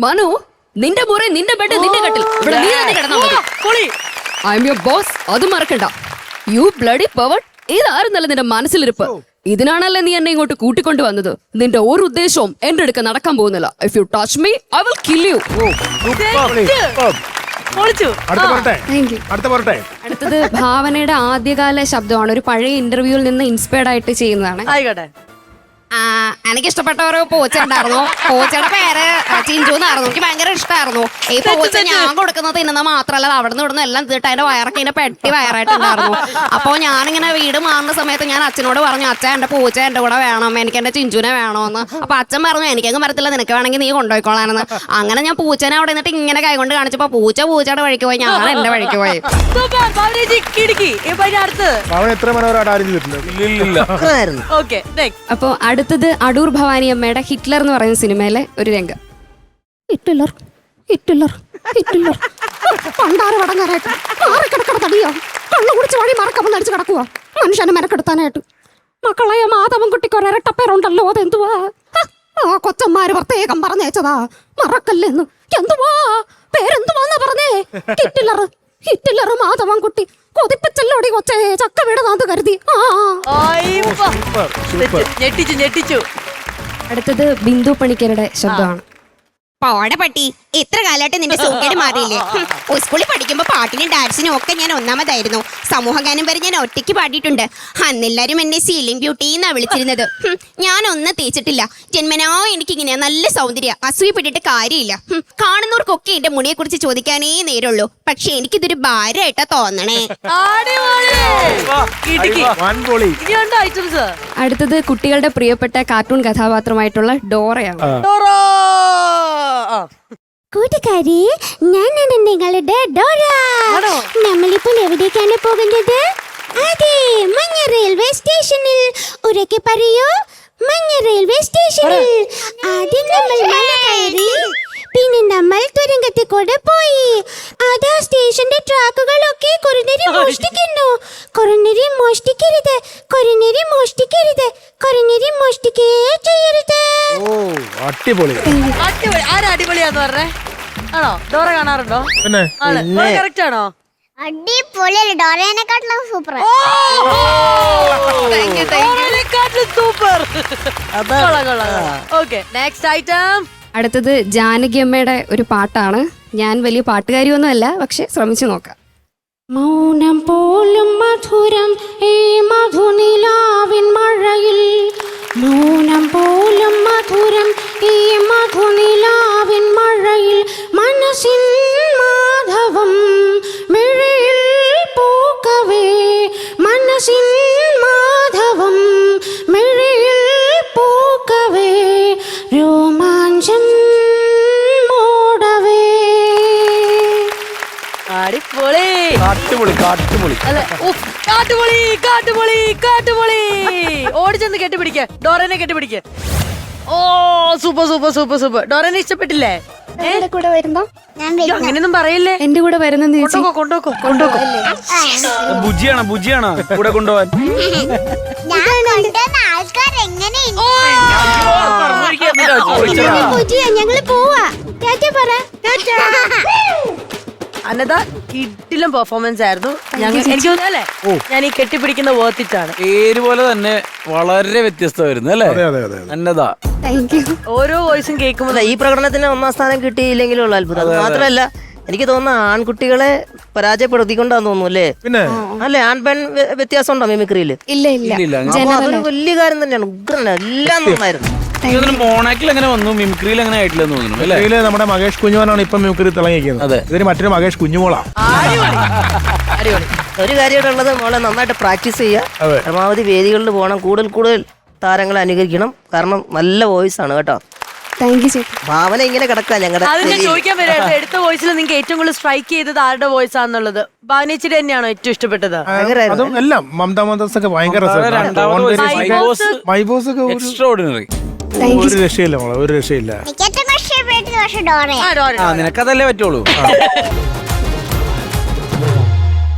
മനു, നിന്റെ മുറി, നിന്റെ ബെഡ്, നിന്റെ കട്ടിൽ, ഇവിടെ നീ തന്നെ കിടന്നാ മതി. ഐ എം യുവർ ബോസ്, അത് മറക്കണ്ട. You bloody powered. ഇതായിരുന്നല്ല നിന്റെ മനസ്സിലിരിപ്പ്. ഇതിനാണല്ലേ നീ എന്നെ ഇങ്ങോട്ട് കൂട്ടിക്കൊണ്ടു വന്നത്. നിന്റെ ഒരു ഉദ്ദേശവും എന്റെ അടുക്ക നടക്കാൻ പോകുന്നില്ല. If you touch me I will kill you. അടുത്തത് ഭാവനയുടെ ആദ്യകാല ശബ്ദമാണ്. ഒരു പഴയ ഇന്റർവ്യൂവിൽ നിന്ന് ഇൻസ്പയർഡ് ആയിട്ട് ചെയ്യുന്നതാണ്. എനിക്ക് ഇഷ്ടപ്പെട്ട ഒരു പൂച്ച ഉണ്ടായിരുന്നു. പൂച്ചയുടെ പേര് ചിഞ്ചു എന്നായിരുന്നു. എനിക്ക് ഭയങ്കര ഇഷ്ടമായിരുന്നു. ഈ പൂച്ച ഞാൻ കൊടുക്കുന്നത് തിന്നുന്ന മാത്രമല്ല, അവിടെ നിന്ന് ഇവിടുന്ന് എല്ലാം തീട്ട് അതിന്റെ വയറൊക്കെ ഇതിന്റെ പെട്ടി വയറായിട്ടുണ്ടായിരുന്നു. അപ്പോൾ ഞാനിങ്ങനെ വീട് മാറുന്ന സമയത്ത് ഞാൻ അച്ഛനോട് പറഞ്ഞു, അച്ഛൻ എന്റെ പൂച്ച എന്റെ കൂടെ വേണം, എനിക്ക് എന്റെ ചിഞ്ചുനെ വേണമെന്ന്. അപ്പൊ അച്ഛൻ പറഞ്ഞു, എനിക്കങ്ങ് വരത്തില്ല, നിനക്ക് വേണമെങ്കിൽ നീ കൊണ്ടുപോയിക്കോളാനെന്ന്. അങ്ങനെ ഞാൻ പൂച്ചനെ അവിടെ നിന്നിട്ട് ഇങ്ങനെ കൈകൊണ്ട് കാണിച്ചപ്പോ പൂച്ചയുടെ വഴിക്ക് പോയി, ഞാൻ എന്റെ വഴിക്ക് പോയി. അപ്പൊ അടുത്തത് അടൂർ ഭവാനി അമ്മയുടെ ഹിറ്റ്ലർ എന്ന് പറയുന്ന സിനിമയിലെ ഒരു രംഗം. തടിയോ കള്ളു കുടിച്ച് വഴി മറക്കമെന്ന് അടിച്ച് കിടക്കുക മനുഷ്യനെ മെനക്കെടുത്താനായിട്ട്. മക്കളെ മാധവൻ കുട്ടിക്ക് ഒരട്ടപ്പേരുണ്ടല്ലോ, അതെന്തുവാ? ആ കൊച്ചന്മാര് പ്രത്യേകം പറഞ്ഞേച്ചതാ, മറക്കല്ലെന്ന്. എന്തുവാ പേരെന്തുവാന്നാ പറഞ്ഞേ? ഹിറ്റ്ലർ മാധവൻ കുട്ടി. കൊതിപ്പിച്ചല്ലോടി കൊച്ചേ, ചക്ക വീടതാന്ന് കരുതി. ഞെട്ടിച്ചു. അടുത്തത് ബിന്ദു പണിക്കരുടെ ശബ്ദമാണ്. പോടെ പട്ടി, എത്ര കാലമായിട്ട് നിന്റെ സൂക്കേട് മാറിയില്ലേ? സ്കൂളിൽ പഠിക്കുമ്പോ പാട്ടിനും ഡാൻസിനും ഒക്കെ ഞാൻ ഒന്നാമതായിരുന്നു. സമൂഹഗാനം വരെ ഞാൻ ഒറ്റയ്ക്ക് പാടിയിട്ടുണ്ട്. അന്നെല്ലാരും എന്നെ സീലിംഗ് ബ്യൂട്ടി എന്നാ വിളിച്ചിരുന്നത്. ഞാൻ ഒന്നും തേച്ചിട്ടില്ല. ജന്മനാ എനിക്കിങ്ങനെ നല്ല സൗന്ദര്യം. അസൂയപ്പെട്ടിട്ട് കാര്യമില്ല. കാണുന്നവർക്കൊക്കെ എന്റെ മുടിയെ കുറിച്ച് ചോദിക്കാനേ നേരുള്ളൂ. പക്ഷെ എനിക്കിതൊരു ഭാരമായിട്ടാ തോന്നണേ. അടുത്തത് കുട്ടികളുടെ പ്രിയപ്പെട്ട കാർട്ടൂൺ കഥാപാത്രമായിട്ടുള്ള ഡോറയാണ്. കൂട്ടുകാരി, ഞാനാണ് നിങ്ങളുടെ ഡോറ. നമ്മളിപ്പോൾ എവിടേക്കാണ് പോകുന്നത്? അതെ, മഞ്ഞ റെയിൽവേ സ്റ്റേഷനിൽ. ഉറക്കെ പറയൂ, മഞ്ഞ റെയിൽവേ സ്റ്റേഷനിൽ. ആദ്യം നമ്മൾ മല കയറി, പിന്നെ നമ്മൾ തുരങ്കത്തിൽ കൂടെ പോയി. അതാ സ്റ്റേഷന്റെ ട്രാക്കുകളൊക്കെ കുറുനരി മോഷ്ടിക്കുന്നു. കുറുനരി മോഷ്ടിക്കരുത്, കുറുനരി മോഷ്ടിക്കരുത്, കുറുനരി മോഷ്ടിക്കേ ചെയ്യരുത്. അടിപൊളിയാന്ന് പറഞ്ഞേ. ആണോ? ഡോറ കാണാറുണ്ടോ? കറക്റ്റ് ആണോ? അടിപൊളിയല്ലേ? ഡോറേനെക്കാട്ടിലും super. Super. Okay, next item. അടുത്തത് ജാനകി അമ്മയുടെ ഒരു പാട്ടാണ്. ഞാൻ വലിയ പാട്ടുകാരിയൊന്നുമല്ല, പക്ഷെ ശ്രമിച്ചു നോക്കാം. മൗനം പോലും മധുരം ഈ മധുനിലാവിൻ മഴയിൽ, മൗനം പോലും മധുരം ഈ മധുനിലാവിൻ മഴയിൽ, മനസ്സിൻ മാധവം മിഴിയിൽ പൂക്കവേ, മനസ്സിൻ മാധവം മിഴിയിൽ പൂക്കവേ, രോമാഞ്ചം മോടവേ. അടിപൊളി. ഓടിച്ചെന്ന് കെട്ടിപ്പിടിക്ക, ഡോറനെ കെട്ടിപ്പിടിക്ക. ഓ, സൂപ്പർ സൂപ്പർ സൂപ്പർ സൂപ്പർ. ഡോറനെ ഇഷ്ടപ്പെട്ടില്ലേ? കൂടെ വരുന്നോ? അങ്ങനെയൊന്നും പറയില്ലേ. എന്റെ കൂടെ വരുന്നെന്ന് കൊണ്ടോക്കോ. ബുജിയാണ് കൂടെ കൊണ്ടുപോവാൻ. ഞങ്ങള് പോവാ. അന്നതാ കിട്ടിലും പെർഫോമൻസ് ആയിരുന്നു. എനിക്ക് തോന്നുന്നല്ലേ ഞാൻ ഈ കെട്ടിപ്പിടിക്കുന്ന വേർത്തിട്ടാണ്. പേര് പോലെ തന്നെ വളരെ വ്യത്യസ്തമായിരുന്നു അല്ലേ അന്നതാ. ഓരോ വോയിസും കേൾക്കുമ്പോൾ ഈ പ്രകടനത്തിന് 1ാം സ്ഥാനം കിട്ടിയില്ലെങ്കിലും അത്ഭുതം. അത് മാത്രമല്ല, എനിക്ക് തോന്നുന്ന ആൺകുട്ടികളെ പരാജയപ്പെടുത്തിക്കൊണ്ടാന്ന് തോന്നുന്നു അല്ലേ? അല്ലെ, ആൺ പെൺ വ്യത്യാസം ഉണ്ടോ മിമിക്രിയില്? ഇല്ല. അതൊരു വലിയ കാര്യം തന്നെയാണ്. ഉഗ്രന, എല്ലാം നന്നായിരുന്നു. മോണാക്കിൽ അങ്ങനെ വന്നു, മിമിക്രിയിൽ അങ്ങനെ ആയിട്ടില്ലെന്ന് തോന്നുന്നു അല്ലേ? നമ്മുടെ മകേഷ് കുഞ്ഞുമോനാണ് ഇപ്പൊ മിമിക്രി തിളങ്ങിയിരിക്കുന്നത്. ഇതിന് മറ്റൊരു മകേഷ് കുഞ്ഞുമോളാ. ഒരു കാര്യമായിട്ടുള്ളത്, മോളെ നന്നായിട്ട് പ്രാക്ടീസ് ചെയ്യുക. പരമാവധി വേദികളിൽ പോകണം, കൂടുതൽ താരങ്ങളെ അനുകരിക്കണം. കാരണം നല്ല വോയിസ് ആണ് കേട്ടോ. ഭാവന ഇങ്ങനെ കിടക്കുക ഞങ്ങളുടെ. അതിനെ ചോദിക്കാൻ വരായിരുന്നു, എടുത്ത വോയിസിൽ നിങ്ങൾക്ക് ഏറ്റവും കൂടുതൽ സ്ട്രൈക്ക് ചെയ്തത് ആരുടെ വോയിസ് ആണെന്നുള്ളത്. ഭാവനേച്ചിയുടെ തന്നെയാണോ ഏറ്റവും ഇഷ്ടപ്പെട്ടത്? അതും എല്ലാം മമതാ മോഹൻദാസ് ഒക്കെ ഭയങ്കര എക്സ്ട്രാordinary. ഒരു രക്ഷയില്ല മോളെ, ഒരു രക്ഷയില്ല. എനിക്ക് ഏറ്റവും ഇഷ്ടപ്പെട്ട ഡോറ. നിനക്കതല്ലേ പറ്റുള്ളൂ.